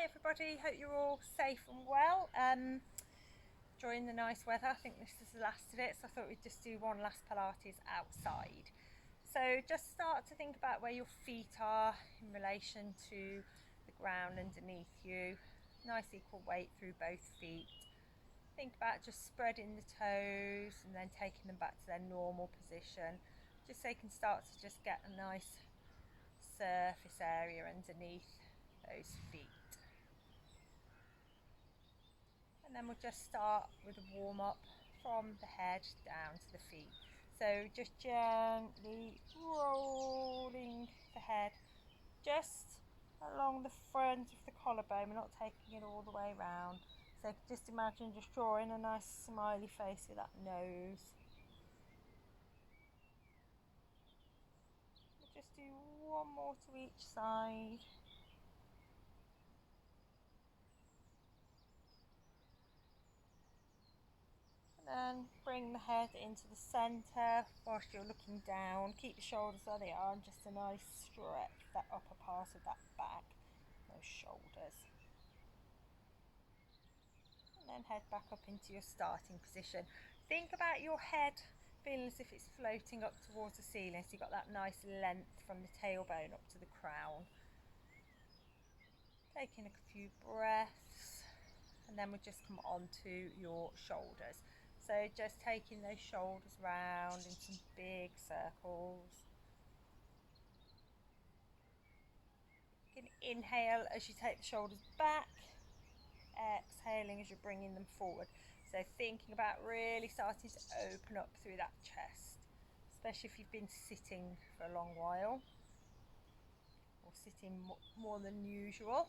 everybody, hope you're all safe and well during the nice weather. I think this is the last of it, so I thought we'd just do one last Pilates outside. So just start to think about where your feet are in relation to the ground underneath you. Nice equal weight through both feet. Think about just spreading the toes and then taking them back to their normal position, just so you can start to just get a nice surface area underneath those feet. And then we'll just start with a warm up from the head down to the feet. So just gently rolling the head just along the front of the collarbone. We're not taking it all the way around. So just imagine just drawing a nice smiley face with that nose. We'll just do one more to each side. And then bring the head into the centre whilst you're looking down. Keep the shoulders where they are and just a nice stretch that upper part of that back, those shoulders. And then head back up into your starting position. Think about your head feeling as if it's floating up towards the ceiling, so you've got that nice length from the tailbone up to the crown. Taking a few breaths, and then we'll just come on to your shoulders. So just taking those shoulders round in some big circles. You can inhale as you take the shoulders back, exhaling as you're bringing them forward. So thinking about really starting to open up through that chest, especially if you've been sitting for a long while or sitting more than usual.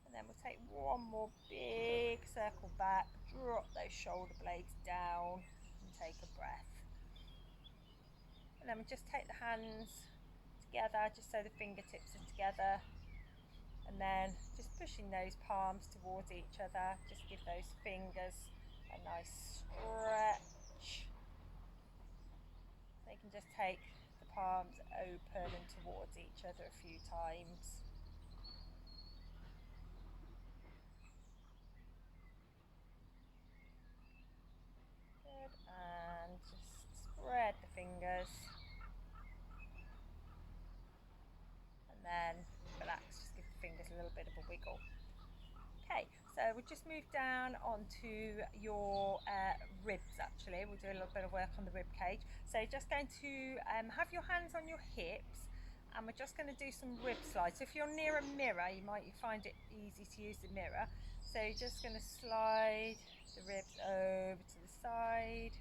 And then we'll take one more big circle back, drop those shoulder blades down and take a breath. And then we'll just take the hands together just so the fingertips are together, and then just pushing those palms towards each other. Just give those fingers a nice stretch. So you can just take the palms open and towards each other a few times. Good, and just spread the fingers. And then relax, just give the fingers a little bit of a wiggle. Okay, so we'll just move down onto your ribs. Actually, we'll do a little bit of work on the rib cage. So you're just going to have your hands on your hips, and we're just going to do some rib slides. So if you're near a mirror, you might find it easy to use the mirror. So you're just going to slide the ribs over to the side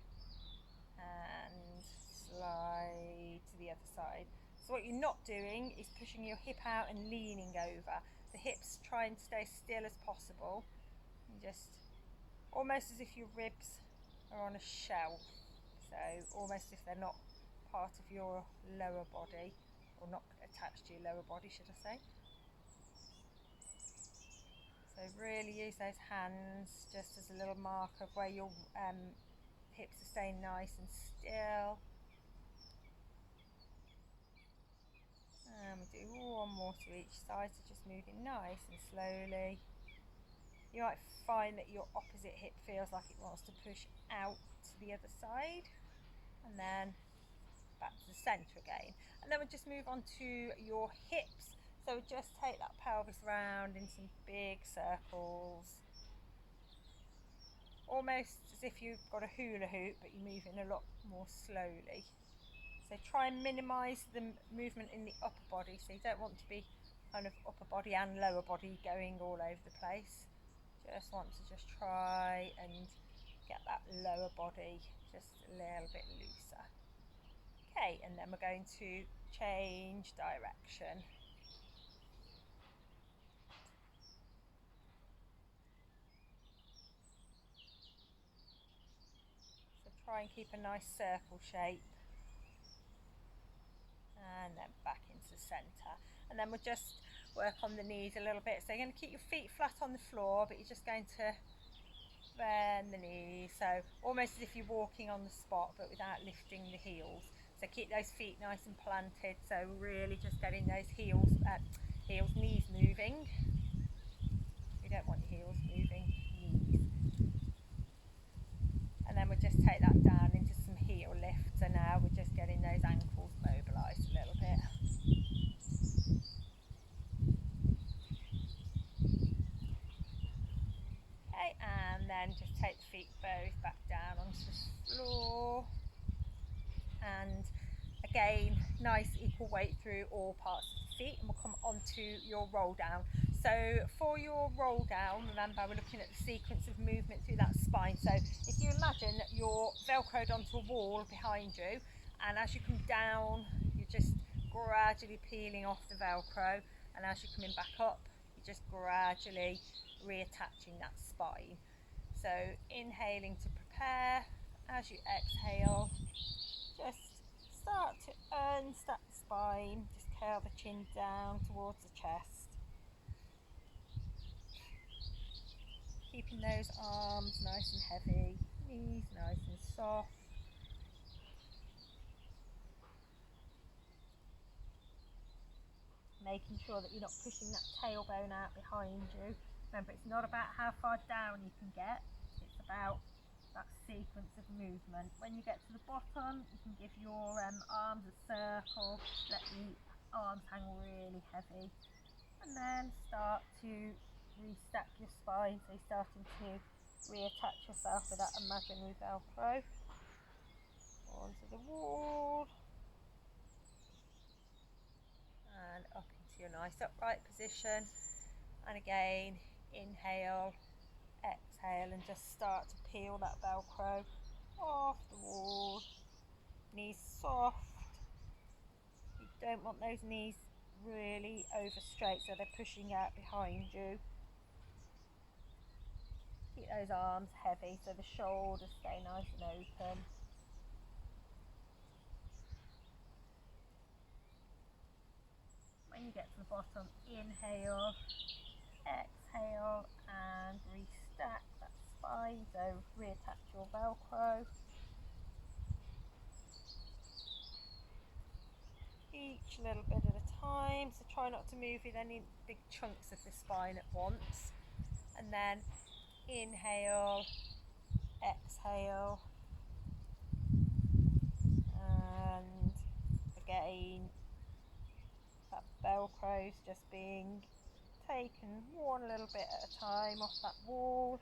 and slide to the other side. So what you're not doing is pushing your hip out and leaning over. The hips try and stay still as possible. And just almost as if your ribs are on a shelf. So almost as if they're not part of your lower body, or not attached to your lower body, should I say. So really use those hands just as a little marker of where your hips are staying nice and still. And we'll do one more to each side, so just moving nice and slowly. You might find that your opposite hip feels like it wants to push out to the other side, and then back to the centre again. And then we'll just move on to your hips. So we'll just take that pelvis round in some big circles, almost as if you've got a hula hoop, but you're moving a lot more slowly. So try and minimise the movement in the upper body, so you don't want to be kind of upper body and lower body going all over the place. Just want to just try and get that lower body just a little bit looser. Okay, and then we're going to change direction. So try and keep a nice circle shape. And then back into the centre, and then we'll just work on the knees a little bit. So you're going to keep your feet flat on the floor, but you're just going to bend the knees, so almost as if you're walking on the spot but without lifting the heels. So keep those feet nice and planted. So really just getting those heels, knees moving. We don't want your heels moving, knees. And then we'll just take that down into some heel lifts. So now we're just getting those ankles mobilised a little bit. Okay, and then just take the feet both back down onto the floor. And again, nice equal weight through all parts of the feet, and we'll come onto your roll down. So for your roll down, remember we're looking at the sequence of movement through that spine. So if you imagine that you're velcroed onto a wall behind you, and as you come down, you're just gradually peeling off the velcro, and as you're coming back up, you're just gradually reattaching that spine. So inhaling to prepare, as you exhale, just start to unstack the spine, just curl the chin down towards the chest. Keeping those arms nice and heavy, knees nice and soft. Making sure that you're not pushing that tailbone out behind you. Remember, it's not about how far down you can get, it's about that sequence of movement. When you get to the bottom, you can give your arms a circle, let the arms hang really heavy, and then start to restack your spine. So you're starting to reattach yourself with that imaginary velcro onto the wall and up into your nice upright position. And again, inhale, exhale, and just start to peel that velcro off the wall. Knees soft. You don't want those knees really over straight so they're pushing out behind you. Keep those arms heavy so the shoulders stay nice and open. When you get to the bottom, inhale, exhale, and restack that spine. So reattach your velcro. Each a little bit at a time, so try not to move with any big chunks of the spine at once. And then inhale, exhale, and again that velcro's just being taken one little bit at a time off that wall.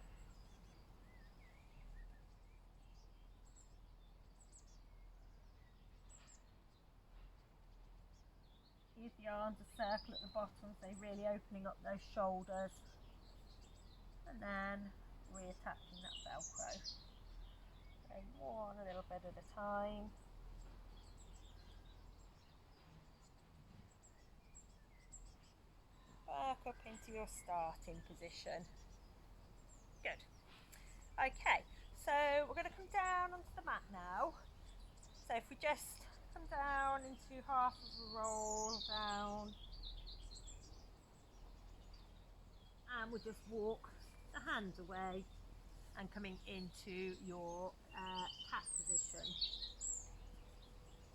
Use the arms a circle at the bottom, so really opening up those shoulders, and then reattaching that velcro. Going one a little bit at a time. Back up into your starting position. Good. Okay, so we're going to come down onto the mat now. So if we just come down into half of a roll down, and we'll just walk the hands away and coming into your cat position.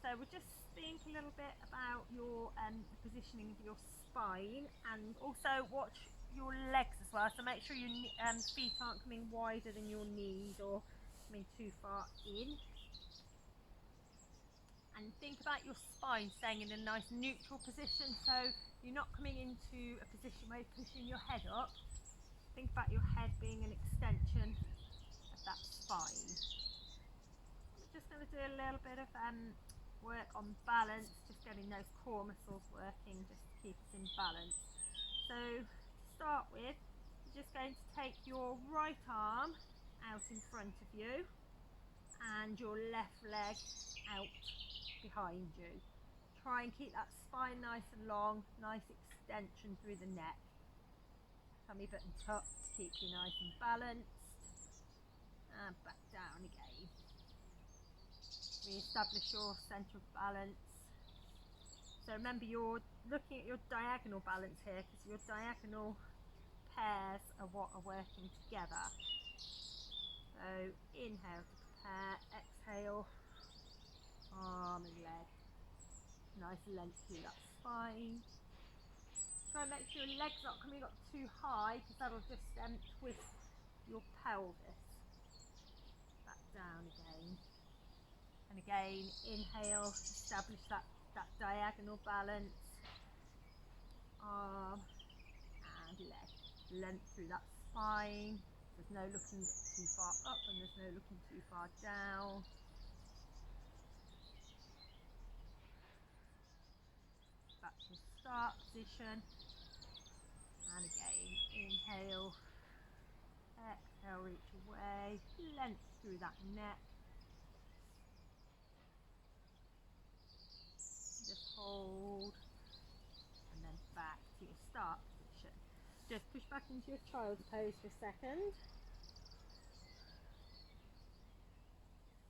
So we'll just think a little bit about your the positioning of your spine, and also watch your legs as well. So make sure your feet aren't coming wider than your knees or coming too far in. And think about your spine staying in a nice neutral position, so you're not coming into a position where you're pushing your head up. Think about your head being an extension of that spine. We're just going to do a little bit of work on balance, just getting those core muscles working just to keep us in balance. So to start with, you're just going to take your right arm out in front of you and your left leg out behind you. Try and keep that spine nice and long, nice extension through the neck. Tummy button tucked to keep you nice and balanced. And back down again. Re-establish your centre of balance. So remember, you're looking at your diagonal balance here, because your diagonal pairs are what are working together. So inhale to prepare, exhale arm and leg. Nice length through that spine. Try and make sure your legs aren't coming up too high, because that'll just twist your pelvis. Back down again. And again, inhale, establish that diagonal balance. Arm and leg. Length through that spine. There's no looking too far up and there's no looking too far down. Back to start position. And again, inhale. Exhale, reach away. Length through that neck. Just hold. And then back to your start position. Just push back into your child's pose for a second.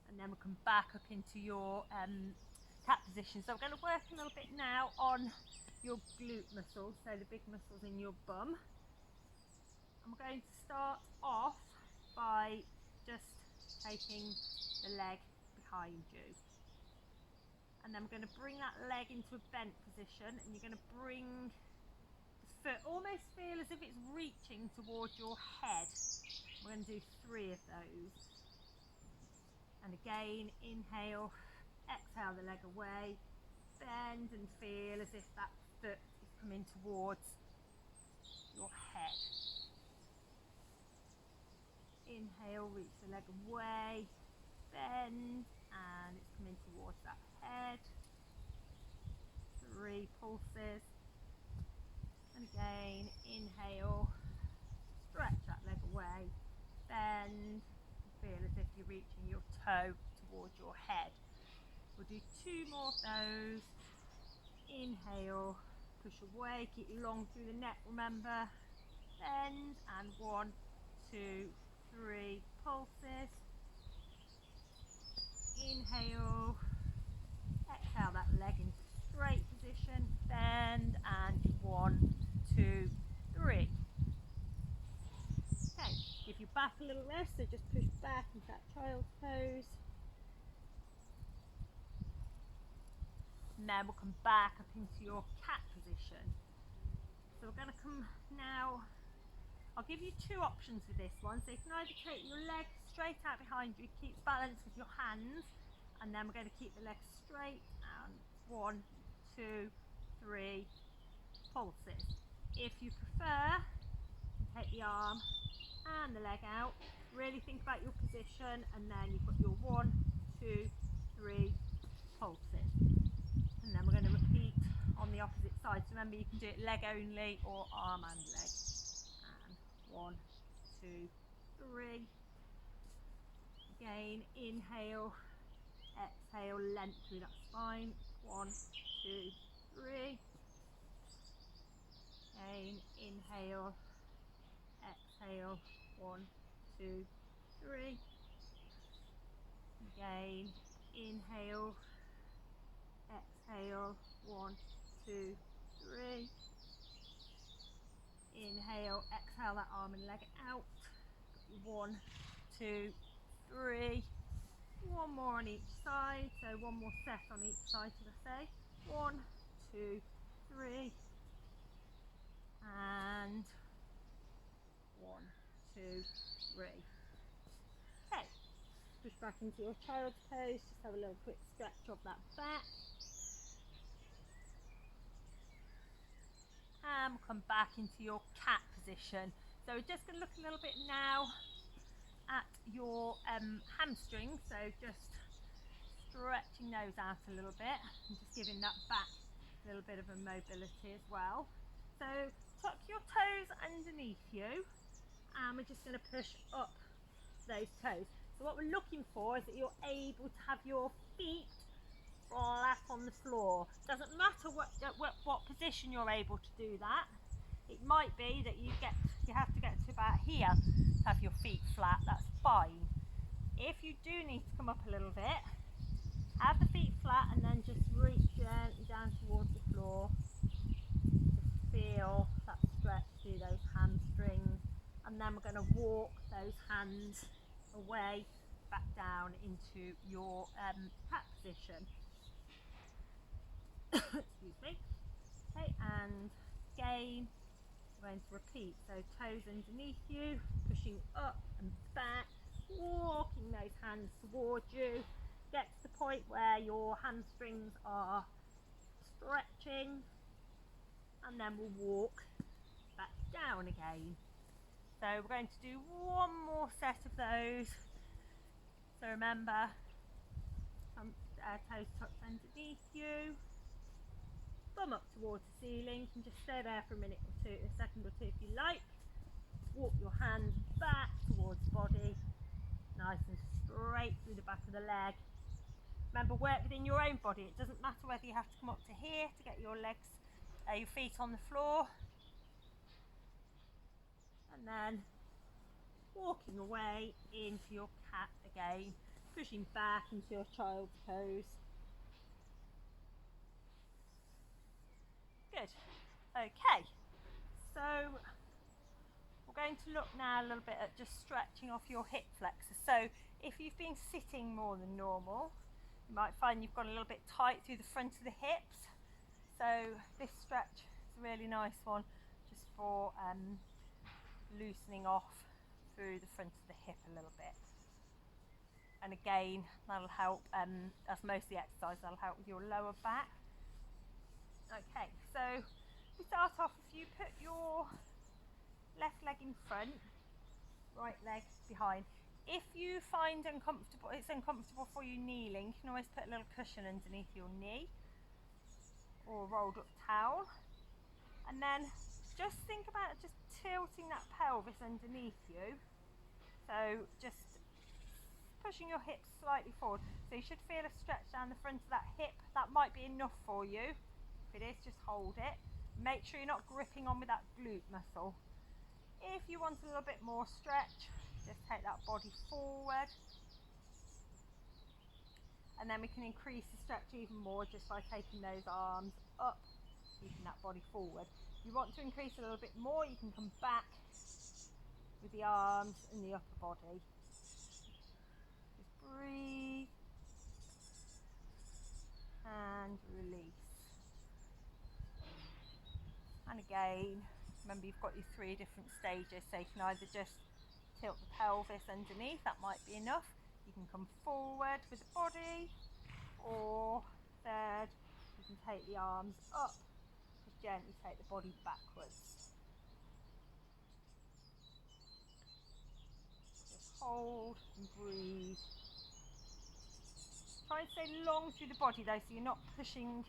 And then we'll come back up into your cat position. So we're going to work a little bit now on your glute muscles, so the big muscles in your bum. And we're going to start off by just taking the leg behind you. And then we're going to bring that leg into a bent position, and you're going to bring the foot, almost feel as if it's reaching towards your head. We're going to do 3 of those. And again, inhale, exhale the leg away, bend and feel as if that foot is coming towards your head. Inhale, reach the leg away, bend, and it's coming towards that head. 3 pulses. And again, inhale, stretch that leg away, bend, feel as if you're reaching your toe towards your head. We'll do 2 more of those. Inhale, push away, keep long through the neck, remember. Bend, and 1, 2, 3 pulses. Inhale, exhale that leg into straight position, bend, and 1, 2, 3. Okay, give your back a little rest, so just push back into that child's pose. And then we'll come back up into your cat position. So we're going to come now, I'll give you 2 options with this one. So you can either take your leg straight out behind you, keep balance with your hands, and then we're going to keep the leg straight, and 1, 2, 3 pulses. If you prefer, take the arm and the leg out, really think about your position, and then you've got your 1, 2, 3 pulses. And then we're going to repeat on the opposite side. So remember, you can do it leg only or arm and leg. And 1, 2, 3. Again, inhale, exhale, length through that spine. 1, 2, 3. Again, inhale, exhale, 1, 2, 3. Again, inhale, exhale, 1, 2, 3. Inhale, exhale that arm and leg out. 1, 2, 3. 1 more on each side, so 1 more set on each side, should I say. 1, 2, 3. And 1, 2, 3. Okay, push back into your child's pose, just have a little quick stretch of that back. And we'll come back into your cat position. So we're just going to look a little bit now at your hamstrings, so just stretching those out a little bit and just giving that back a little bit of a mobility as well. So tuck your toes underneath you, and we're just going to push up those toes. So what we're looking for is that you're able to have your feet flat on the floor. Doesn't matter what position you're able to do that. It might be that you have to get to about here to have your feet flat. That's fine. If you do need to come up a little bit, have the feet flat and then just reach gently down towards the floor. Just feel that stretch through those hamstrings, and then we're going to walk those hands away back down into your cat position. Excuse me. Okay, and again we're going to repeat, so toes underneath you, pushing up and back, walking those hands towards you. Get to the point where your hamstrings are stretching, and then we'll walk back down again. So we're going to do one more set of those. So remember, toes tucked underneath you, bum up towards the ceiling. You can just stay there for a second or two if you like. Walk your hands back towards the body, nice and straight through the back of the leg. Remember, work within your own body. It doesn't matter whether you have to come up to here to get your legs, your feet on the floor. And then walking away into your cat again, pushing back into your child's pose. Good. Okay, so we're going to look now a little bit at just stretching off your hip flexors. So if you've been sitting more than normal, you might find you've got a little bit tight through the front of the hips. So this stretch is a really nice one, just for loosening off through the front of the hip a little bit. And again, that'll help, as most of the exercise, that'll help with your lower back. Okay, so we start off, if you put your left leg in front, right leg behind. If you find it's uncomfortable for you kneeling, you can always put a little cushion underneath your knee or a rolled up towel. And then just think about just tilting that pelvis underneath you. So just pushing your hips slightly forward. So you should feel a stretch down the front of that hip. That might be enough for you. If it is, just hold it. Make sure you're not gripping on with that glute muscle. If you want a little bit more stretch, just take that body forward. And then we can increase the stretch even more just by taking those arms up, keeping that body forward. If you want to increase a little bit more, you can come back with the arms and the upper body. Just breathe and release. And again, remember you've got your 3 different stages, so you can either just tilt the pelvis underneath, that might be enough. You can come forward with the body, or third, you can take the arms up, just gently take the body backwards. Just hold and breathe. Try and stay long through the body though, so you're not pushing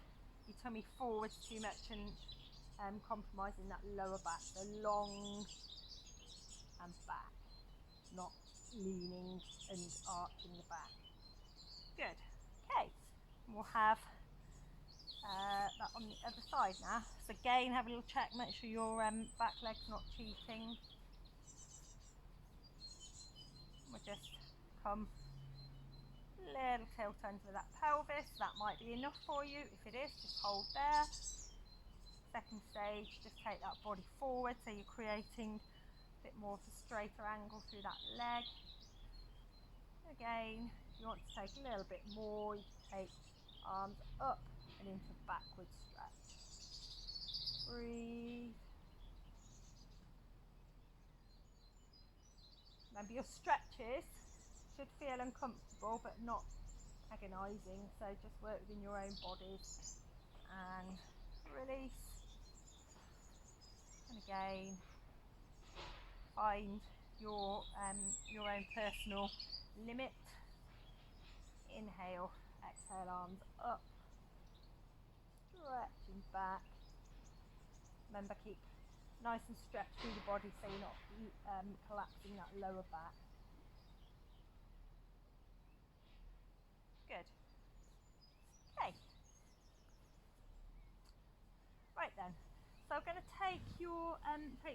your tummy forwards too much and compromising that lower back. So long and back, not leaning and arching the back. Good. Okay, we'll have that on the other side now. So again, have a little check, make sure your back leg's not cheating. We'll just come little tilt under that pelvis. That might be enough for you. If it is, just hold there. Second stage, just take that body forward, so you're creating a bit more of a straighter angle through that leg. Again, if you want to take a little bit more, you can take arms up and into backward stretch. Breathe. Remember, your stretches should feel uncomfortable but not agonising, so just work within your own bodies. And release. And again, find your own personal limit. Inhale, exhale, arms up, stretching back. Remember, keep nice and stretched through the body so you're not collapsing that lower back. Good. Okay. Right then. So I'm going to take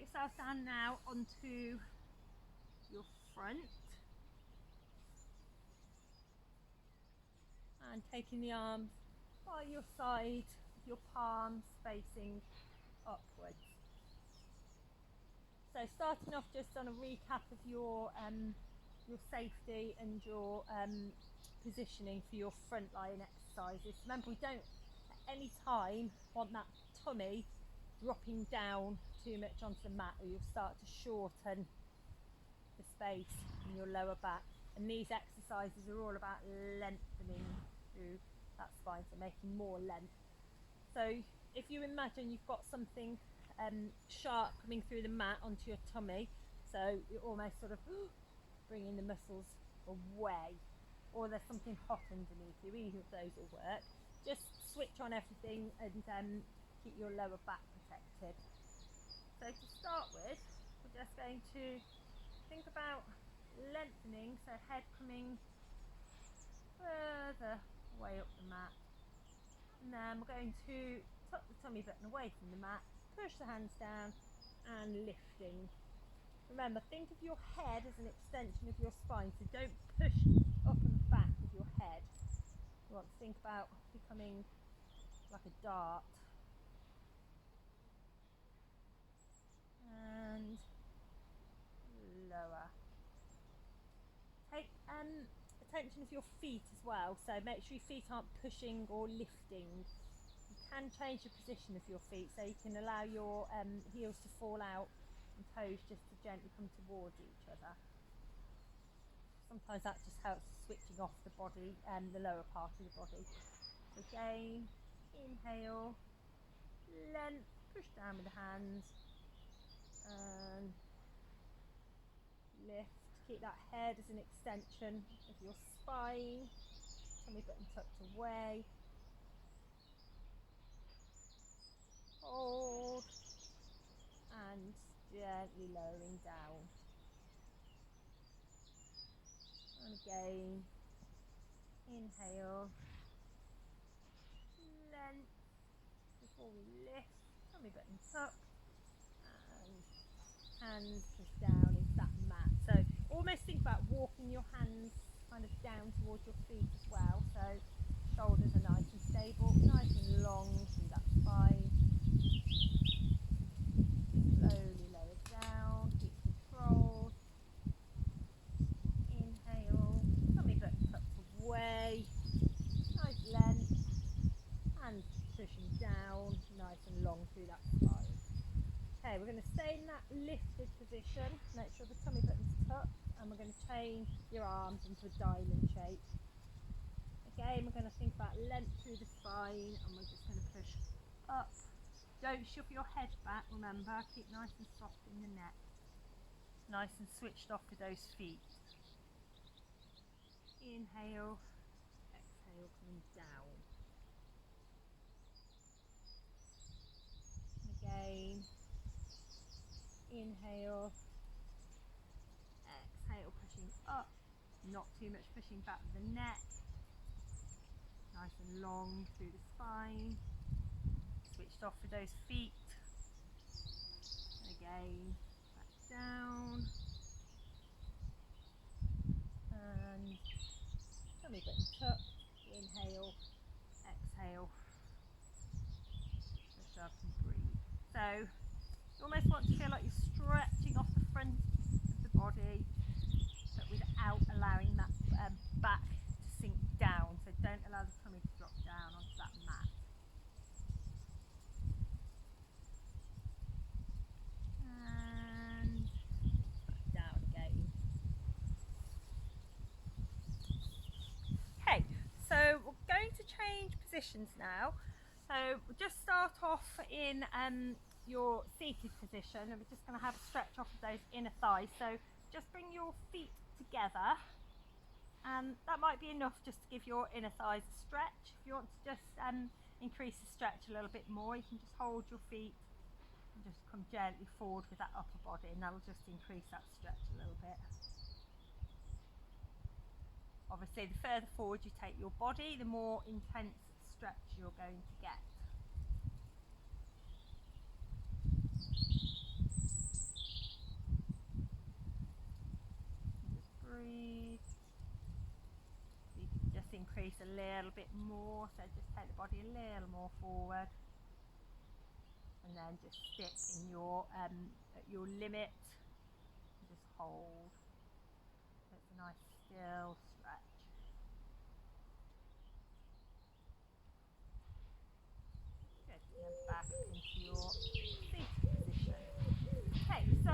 yourself down now onto your front. And taking the arms by your side, your palms facing upwards. So starting off just on a recap of your your safety and your positioning for your front lying exercises. Remember, we don't at any time want that tummy dropping down too much onto the mat, or you'll start to shorten the space in your lower back. And these exercises are all about lengthening through that spine, so making more length. So if you imagine you've got something sharp coming through the mat onto your tummy, so you're almost sort of bringing the muscles away, or there's something hot underneath you, either of those will work. Just switch on everything and keep your lower back protected. So to start with, we're just going to think about lengthening, so head coming further away up the mat, and then we're going to tuck the tummy button away from the mat, push the hands down and lifting. Remember, think of your head as an extension of your spine, so don't push up and back with your head. You want to think about becoming like a dart. And lower. Take attention of your feet as well, so make sure your feet aren't pushing or lifting. You can change the position of your feet, so you can allow your heels to fall out and toes just to gently come towards each other. Sometimes that just helps switching off the body and the lower part of the body. So again, inhale, length, push down with the hands, and lift. Keep that head as an extension of your spine, tummy button tucked away. Hold, and gently lowering down. And again, inhale, length before we lift, tummy button tucked, and hands push down into that mat. So almost think about walking your hands kind of down towards your feet as well, so shoulders are nice and stable, nice and long through that spine. Slowly lower down, keep control. Inhale, tummy button tucked away, nice length, and pushing down, nice and long through that spine. Okay, we're going to stay in that lifted position, make sure the tummy button's tucked, and we're going to change your arms into a diamond shape. Again, we're going to think about length through the spine, and we're just going to push up. Don't shove your head back, remember, keep nice and soft in the neck. Nice and switched off with those feet. Inhale, exhale, coming down. Again, inhale, exhale, pushing up, not too much pushing back with the neck. Nice and long through the spine. Switched off with those feet. And again, back down. And tummy button tucked. Inhale, exhale. Push up and breathe. So you almost want to feel like you're stretching off the front of the body, but without allowing that back to sink down. So don't allow the tummy to drop down onto that mat. And down again. Okay, so we're going to change positions now. So we'll just start off in your seated position, and we're just going to have a stretch off of those inner thighs. So just bring your feet together, and that might be enough just to give your inner thighs a stretch. If you want to just increase the stretch a little bit more, you can just hold your feet and just come gently forward with that upper body, and that will just increase that stretch a little bit. Obviously, the further forward you take your body, the more intense stretch you're going to get. Just breathe. You can just increase a little bit more, so just take the body a little more forward, and then just stick in your at your limit. Just hold. So it's a nice still stretch. Good, and then back into your seated position. Okay, so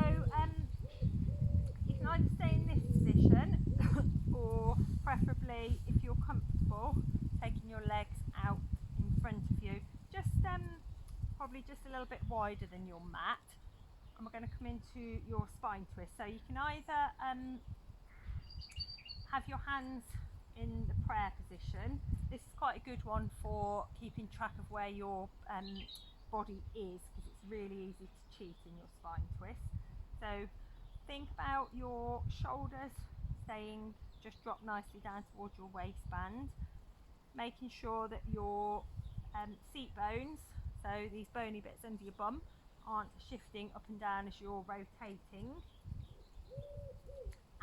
you can either stay in this position or preferably, if you're comfortable, taking your legs out in front of you, just probably just a little bit wider than your mat, and we're going to come into your spine twist. So you can either have your hands in the prayer position. This is quite a good one for keeping track of where your body is, because it's really easy to cheat in your spine twist. So think about your shoulders staying just drop nicely down towards your waistband, making sure that your seat bones, so these bony bits under your bum, aren't shifting up and down as you're rotating,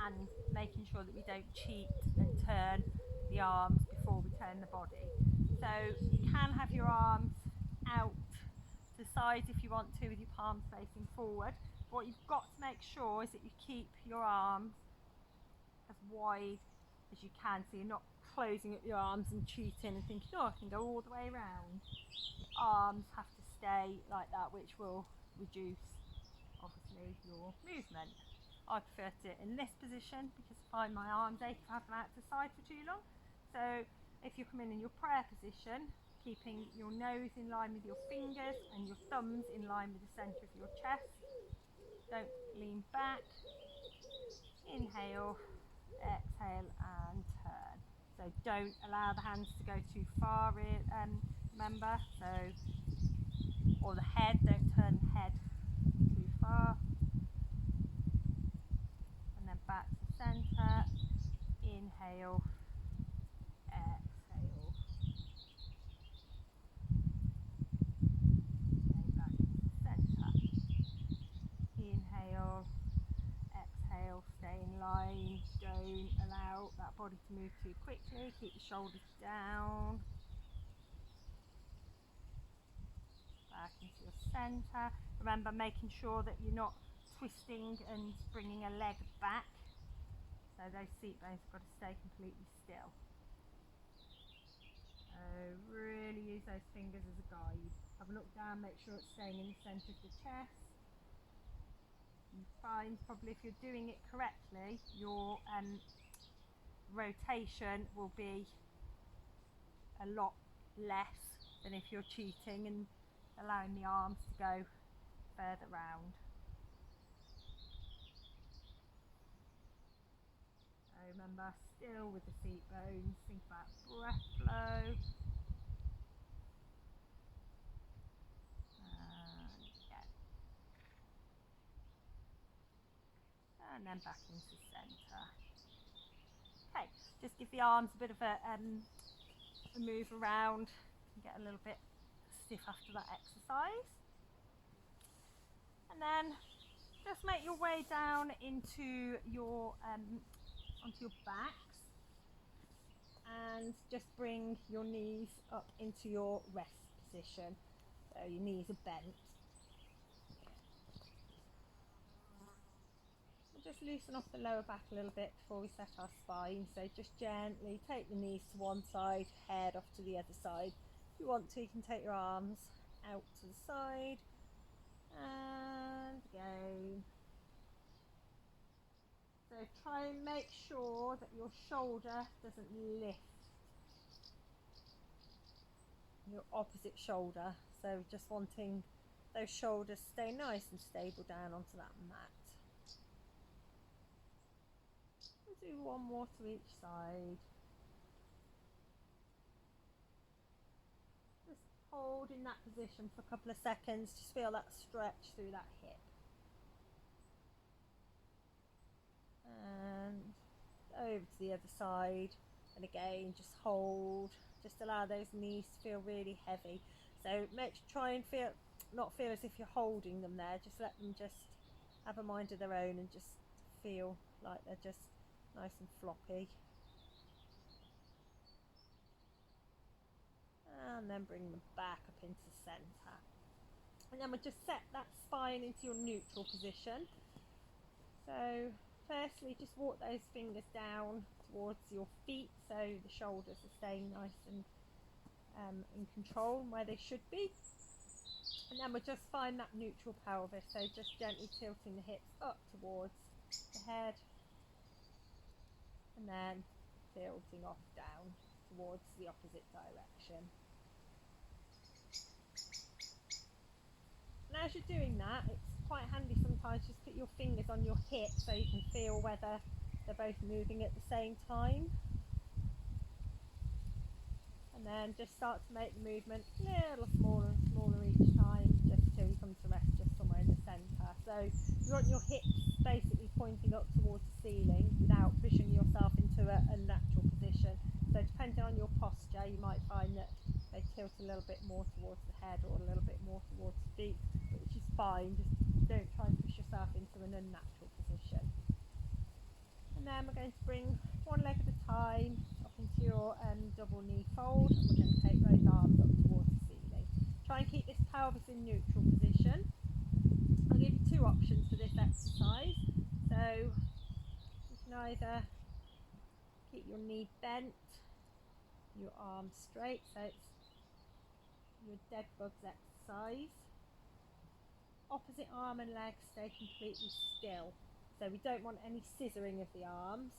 and making sure that we don't cheat and turn the arms before we turn the body. So you can have your arms out to the sides if you want to, with your palms facing forward. But what you've got to make sure is that you keep your arms as wide as you can, so you're not closing up your arms and cheating and thinking, oh, I can go all the way around. Your arms have to stay like that, which will reduce obviously your movement. I prefer to do it in this position because I find my arms ache if I have them out to the side for too long. So if you come in your prayer position, keeping your nose in line with your fingers and your thumbs in line with the centre of your chest. Don't lean back. Inhale, exhale and turn. So don't allow the hands to go too far, remember, so, or the head, don't turn the head too far. And then back to centre, inhale, exhale. Okay, back to centre. Inhale, exhale, stay in line, don't allow that body to move too quickly, keep the shoulders down. Back into your centre. Remember, making sure that you're not twisting and bringing a leg back, so those seat bones have got to stay completely still. So really use those fingers as a guide. Have a look down, make sure it's staying in the centre of the chest. You find probably if you're doing it correctly, your rotation will be a lot less than if you're cheating and allowing the arms to go further round. So remember, still with the seat bones, think about breath flow. And then back into centre. Okay, just give the arms a bit of a move around, get a little bit stiff after that exercise. And then just make your way down into your onto your backs, and just bring your knees up into your rest position. So your knees are bent. We'll just loosen off the lower back a little bit before we set our spine. So just gently take the knees to one side, head off to the other side. If you want to, you can take your arms out to the side, and again. So try and make sure that your shoulder doesn't lift your opposite shoulder. So just wanting those shoulders to stay nice and stable down onto that mat. We'll do one more to each side. Just hold in that position for a couple of seconds. Just feel that stretch through that hip. And over to the other side, and again just hold, just allow those knees to feel really heavy. So try and not feel as if you're holding them there, just let them just have a mind of their own and just feel like they're just nice and floppy. And then bring them back up into centre. And then we'll just set that spine into your neutral position. So firstly, just walk those fingers down towards your feet so the shoulders are staying nice and in control and where they should be. And then we'll just find that neutral pelvis, so just gently tilting the hips up towards the head and then tilting off down towards the opposite direction. And as you're doing that, it's quite handy sometimes just put your fingers on your hips so you can feel whether they're both moving at the same time. And then just start to make the movement a little smaller and smaller each time, just till you come to rest just somewhere in the centre. So you want your hips basically pointing up towards the ceiling without pushing yourself into an unnatural position. So depending on your posture, you might find that they tilt a little bit more towards the head or a little bit more towards the feet, which is fine. Just don't try and push yourself into an unnatural position. And then we're going to bring one leg at a time up into your double knee fold, and we're going to take both arms up towards the ceiling. Try and keep this pelvis in neutral position. I'll give you two options for this exercise. So you can either keep your knee bent, your arms straight, so it's your dead bugs exercise. Opposite arm and leg stay completely still, so we don't want any scissoring of the arms.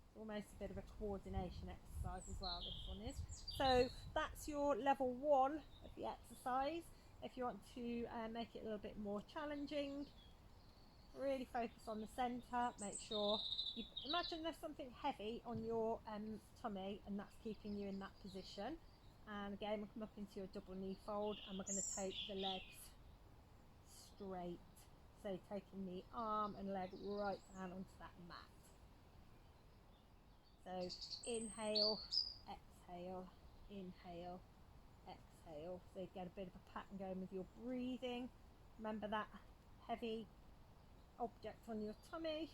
It's almost a bit of a coordination exercise as well, this one is. So that's your level 1 of the exercise. If you want to make it a little bit more challenging, really focus on the centre. Make sure you imagine there's something heavy on your tummy, and that's keeping you in that position. And again, we'll come up into your double knee fold, and we're going to take the legs straight. So taking the arm and leg right down onto that mat. So inhale, exhale, inhale, exhale. So you get a bit of a pattern going with your breathing. Remember that heavy object on your tummy.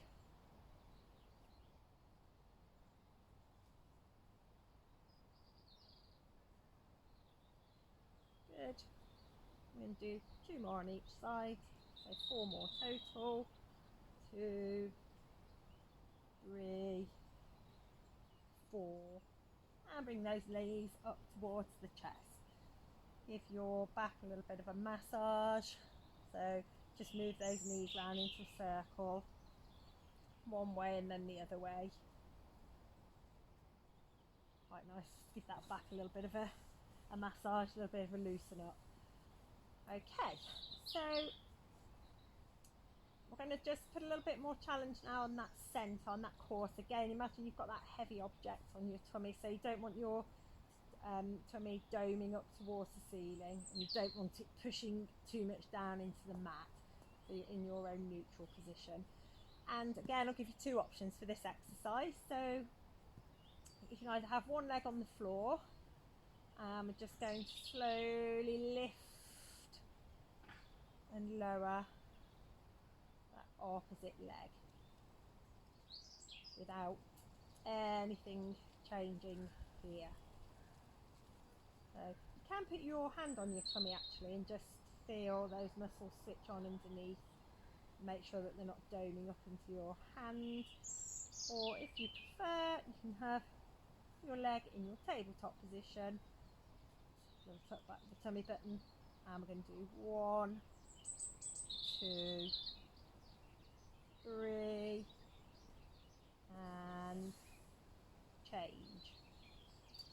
Good. I'm going to do 2 more on each side, so 4 more total. 2, 3, 4, and bring those knees up towards the chest. Give your back a little bit of a massage, so just move those knees round into a circle, one way and then the other way. Quite nice, give that back a little bit of a massage, a little bit of a loosen up. Okay, so we're going to just put a little bit more challenge now on that centre, on that core. So again, imagine you've got that heavy object on your tummy, so you don't want your tummy doming up towards the ceiling, and you don't want it pushing too much down into the mat, so you're in your own neutral position. And again, I'll give you 2 options for this exercise. So you can either have one leg on the floor, and we're just going to slowly lift and lower that opposite leg without anything changing here. So you can put your hand on your tummy actually and just feel those muscles switch on underneath. Make sure that they're not doming up into your hand. Or if you prefer, you can have your leg in your tabletop position. So we'll tuck back the tummy button, and we're going to do 1, 2, 3, and change.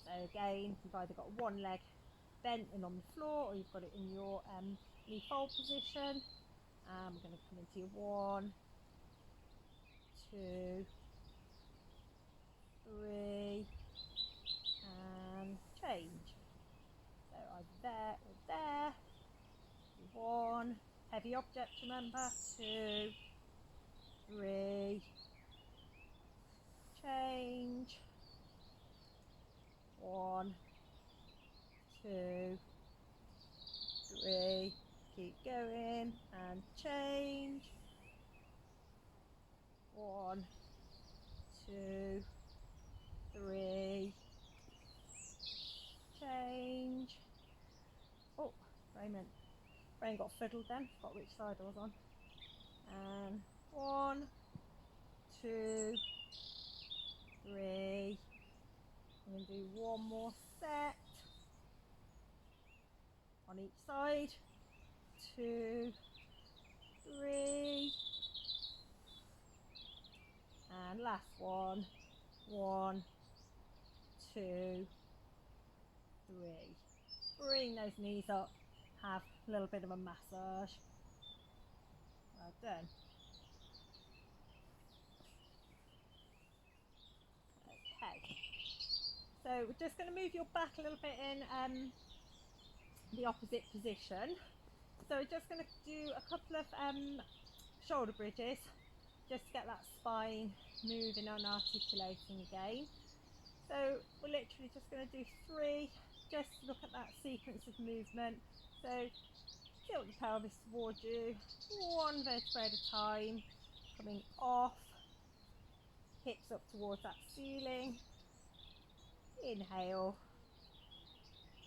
So again, you've either got one leg bent and on the floor, or you've got it in your knee fold position. And we're going to come into your 1, 2, 3, and change. So either there or there. 1, heavy object, remember. 2, 3, change. 1, 2, 3, keep going, and change. 1, 2, 3, change. Oh, brain got fiddled then, forgot which side I was on. And 1, 2, 3. I'm going to do one more set on each side. 2, 3. And last one. 1, 2, 3. Bring those knees up. Have a little bit of a massage. Well done. Okay. So we're just going to move your back a little bit in the opposite position. So we're just going to do a couple of shoulder bridges just to get that spine moving and articulating again. So we're literally just going to do 3, just to look at that sequence of movement. So tilt the pelvis towards you, 1 vertebrae at a time, coming off, hips up towards that ceiling. Inhale,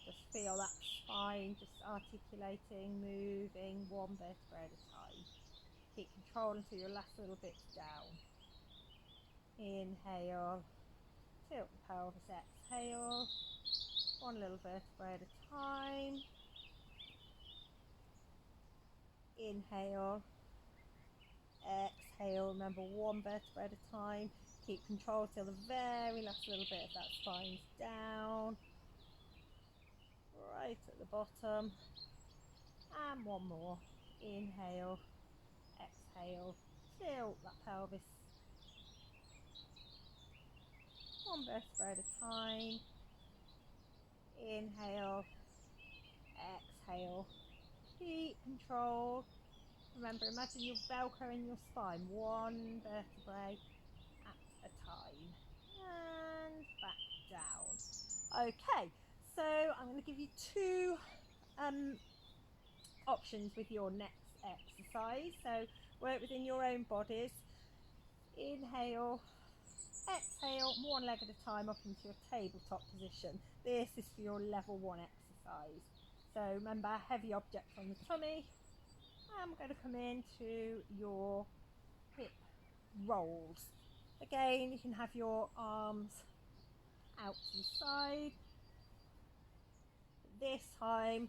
just feel that spine just articulating, moving 1 vertebrae at a time. Keep control until your last little bit's down. Inhale, tilt the pelvis, exhale, 1 little vertebrae at a time. Inhale, exhale, remember 1 vertebrae at a time. Keep control till the very last little bit of that spine's down, right at the bottom. And 1 more. Inhale, exhale, tilt that pelvis 1 vertebrae at a time. Inhale, exhale, keep control. Remember, imagine you're velcroing your spine 1 vertebrae at a time. And back down. Okay, so I'm going to give you 2 options with your next exercise. So work within your own bodies. Inhale, exhale, 1 leg at a time up into your tabletop position. This is for your level 1 exercise. So remember, heavy objects on the tummy. And we're going to come into your hip rolls. Again, you can have your arms out to the side. This time,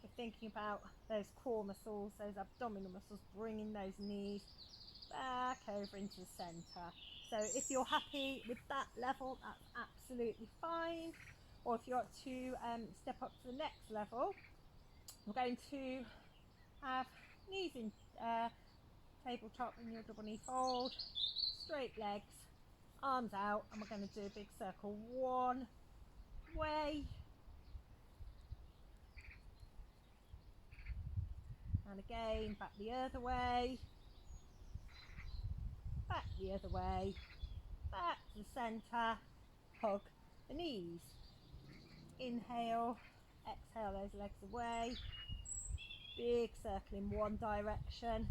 we're thinking about those core muscles, those abdominal muscles, bringing those knees back over into the centre. So if you're happy with that level, that's absolutely fine. Or if you want to step up to the next level, we're going to have knees in tabletop in your double knee fold, straight legs, arms out, and we're going to do a big circle 1 way. And again, back the other way, back the other way, back to the centre, hug the knees. Inhale, exhale those legs away, big circle in one direction,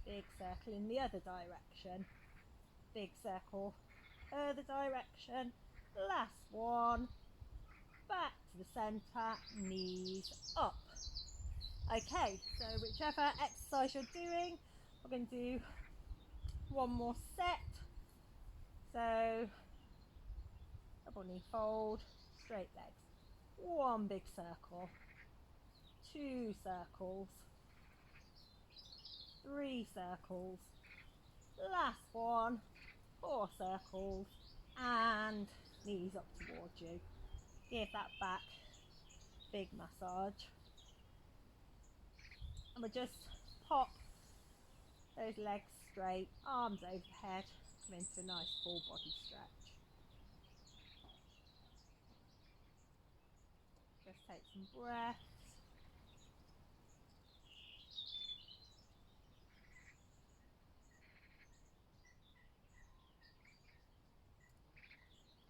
big circle in the other direction, big circle other direction, last one, back to the centre, knees up. Okay, so whichever exercise you're doing, we're going to do 1 more set. So double knee fold, straight legs, 1 big circle, 2 circles, 3 circles, last one, 4 circles, and knees up towards you. Give that back big massage, and we'll just pop those legs straight, arms overhead, come into a nice full body stretch. Just take some breaths.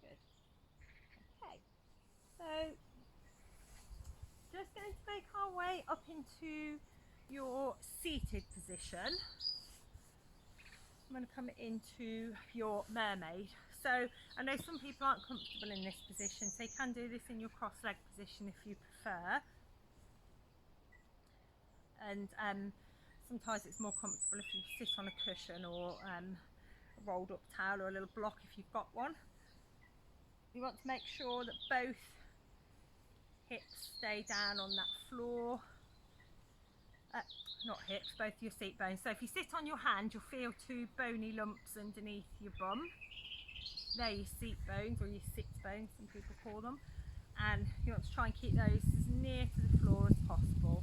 Good. Okay, so just going to make our way up into your seated position. I'm going to come into your mermaid. So I know some people aren't comfortable in this position, so you can do this in your cross-leg position if you prefer. And Sometimes it's more comfortable if you sit on a cushion or a rolled up towel or a little block if you've got one. You want to make sure that both hips stay down on that floor. Not hips, both your seat bones. So if you sit on your hand, you'll feel two bony lumps underneath your bum. They're your seat bones, or your sit bones, some people call them. And you want to try and keep those as near to the floor as possible.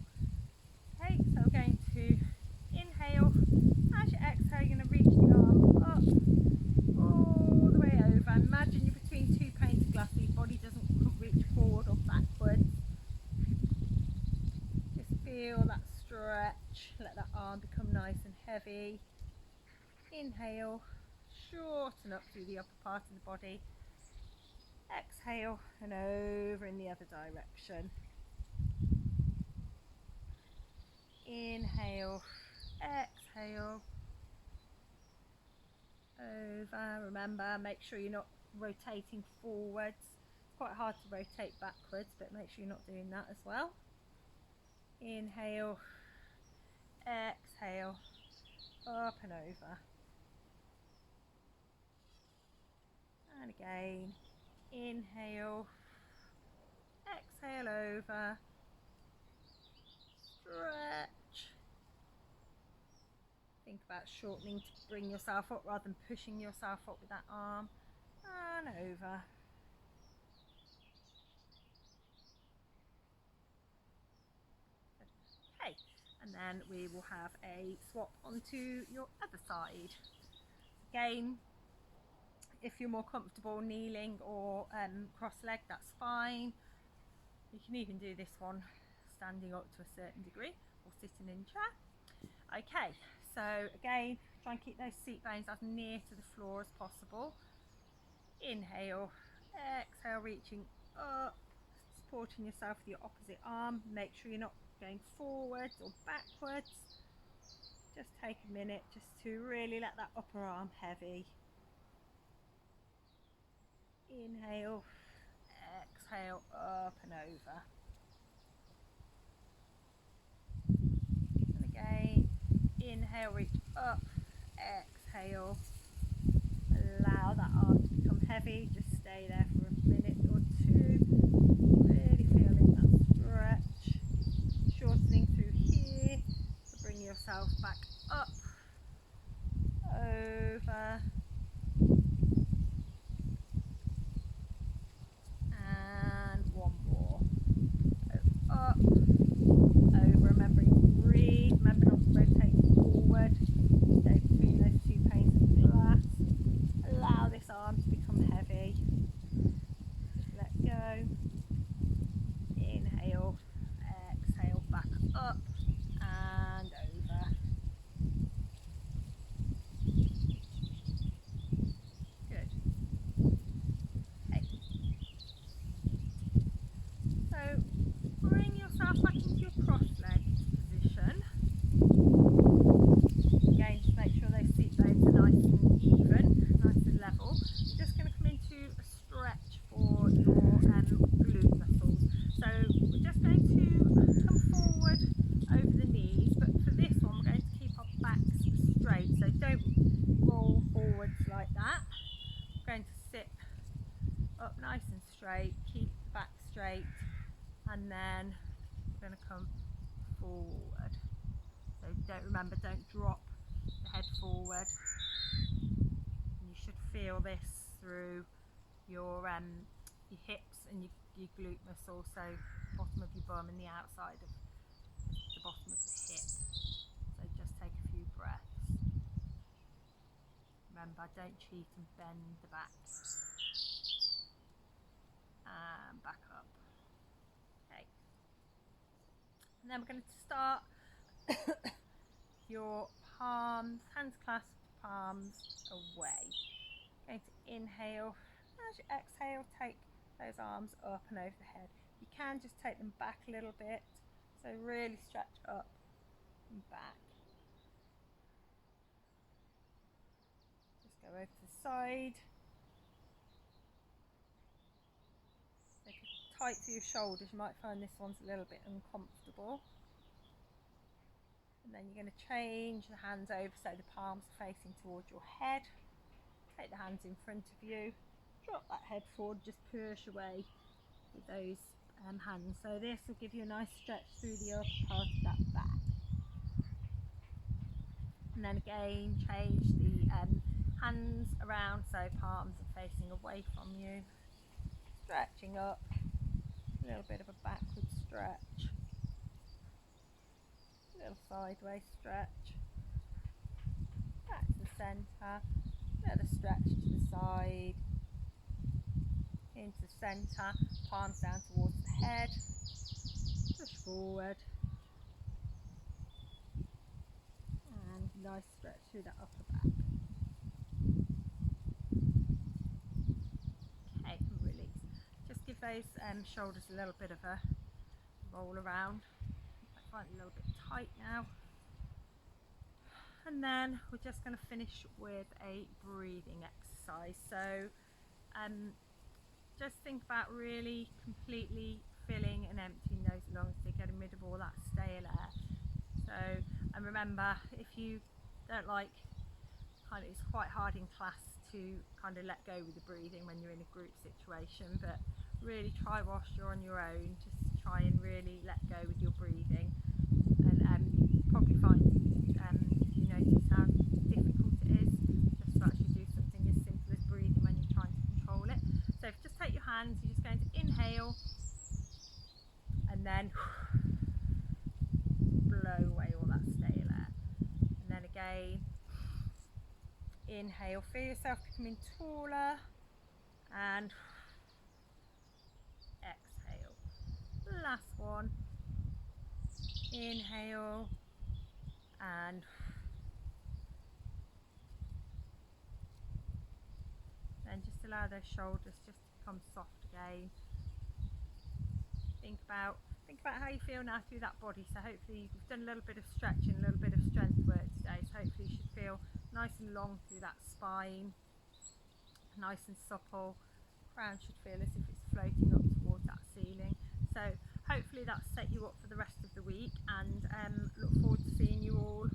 Okay, so we're going to inhale. As you exhale, you're going to reach the arm up, all the way over. Imagine you're between two panes of glass, so your body doesn't reach forward or backwards. Just feel that stretch. Let that arm become nice and heavy. Inhale, shorten up through the upper part of the body. Exhale and over in the other direction. Inhale, exhale, over. Remember, make sure you're not rotating forwards. It's quite hard to rotate backwards, but make sure you're not doing that as well. Inhale, exhale, up and over. And again, inhale, exhale over, stretch. Think about shortening to bring yourself up rather than pushing yourself up with that arm, and over. Okay, and then we will have a swap onto your other side. Again, if you're more comfortable kneeling or cross-legged, that's fine. You can even do this one standing up to a certain degree or sitting in chair. Okay, so again, try and keep those seat bones as near to the floor as possible. Inhale, exhale, reaching up, supporting yourself with your opposite arm. Make sure you're not going forwards or backwards. Just take a minute just to really let that upper arm heavy. Inhale, exhale, up and over. And again, inhale, reach up, exhale. Allow that arm to become heavy. Just stay there for a minute or two. Really feeling that stretch. Shortening through here to bring yourself back up, over, and one more. So up, over, remembering to breathe, remember not to rotate forward, stay between those two panes of glass. Allow this arm to become heavy. Just let go. Inhale, exhale, back up and over. Good. Okay. So bring yourself back into your cross-legged position. Again, just make sure those seat bones are nice and even, nice and level. You're just going to come into a stretch for your glute muscles. So we're just going to come forward over the knees, but for this one we're going to keep our backs straight. So don't roll forwards like that. We're going to sit up nice and straight, keep the back straight, and then we're going to come forward. So don't drop the head forward. And you should feel this through your hips and your glute muscles, so bottom of your bum and the outside of the bottom of the hip. So just take a few breaths. Remember, don't cheat and bend the back. And back up. Okay. And then we're going to start your palms, hands clasped, palms away. Going to inhale. As you exhale, take those arms up and over the head. You can just take them back a little bit. So really stretch up and back. Just go over to the side. Make it tight to your shoulders. You might find this one's a little bit uncomfortable. And then you're going to change the hands over so the palms are facing towards your head. Take the hands in front of you, drop that head forward, just push away with those hands. So this will give you a nice stretch through the upper part of that back. And then again, change the hands around so palms are facing away from you. Stretching up, a little bit of a backward stretch, a little sideways stretch, back to the centre, another stretch to the side, into the centre, palms down towards the head, push forward, and nice stretch through that upper back. Okay, and release. Just give those shoulders a little bit of a roll around. I find it a little bit tight now. And then we're just going to finish with a breathing exercise. So just think about really completely filling and emptying those lungs, so getting rid of all that stale air. So, and remember, if you don't like, it's quite hard in class to kind of let go with the breathing when you're in a group situation, but really try whilst you're on your own, just try and really let go with your breathing, and probably find you notice how difficult it is just to actually do something as simple as breathing when you're trying to control it. So just take your hands, you're just going to inhale and then blow away all that stale air, and then again inhale, feel yourself becoming taller, and exhale. Last one, inhale and then just allow those shoulders just to become soft again. Think about how you feel now through that body. So hopefully you've done a little bit of stretching, a little bit of strength work today, so hopefully you should feel nice and long through that spine, nice and supple. Crown should feel as if it's floating up towards that ceiling. So hopefully that's set you up for the rest of the week, and look forward to seeing you all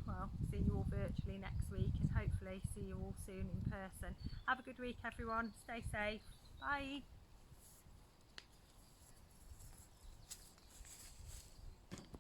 virtually next week, and hopefully see you all soon in person. Have a good week everyone, stay safe, bye.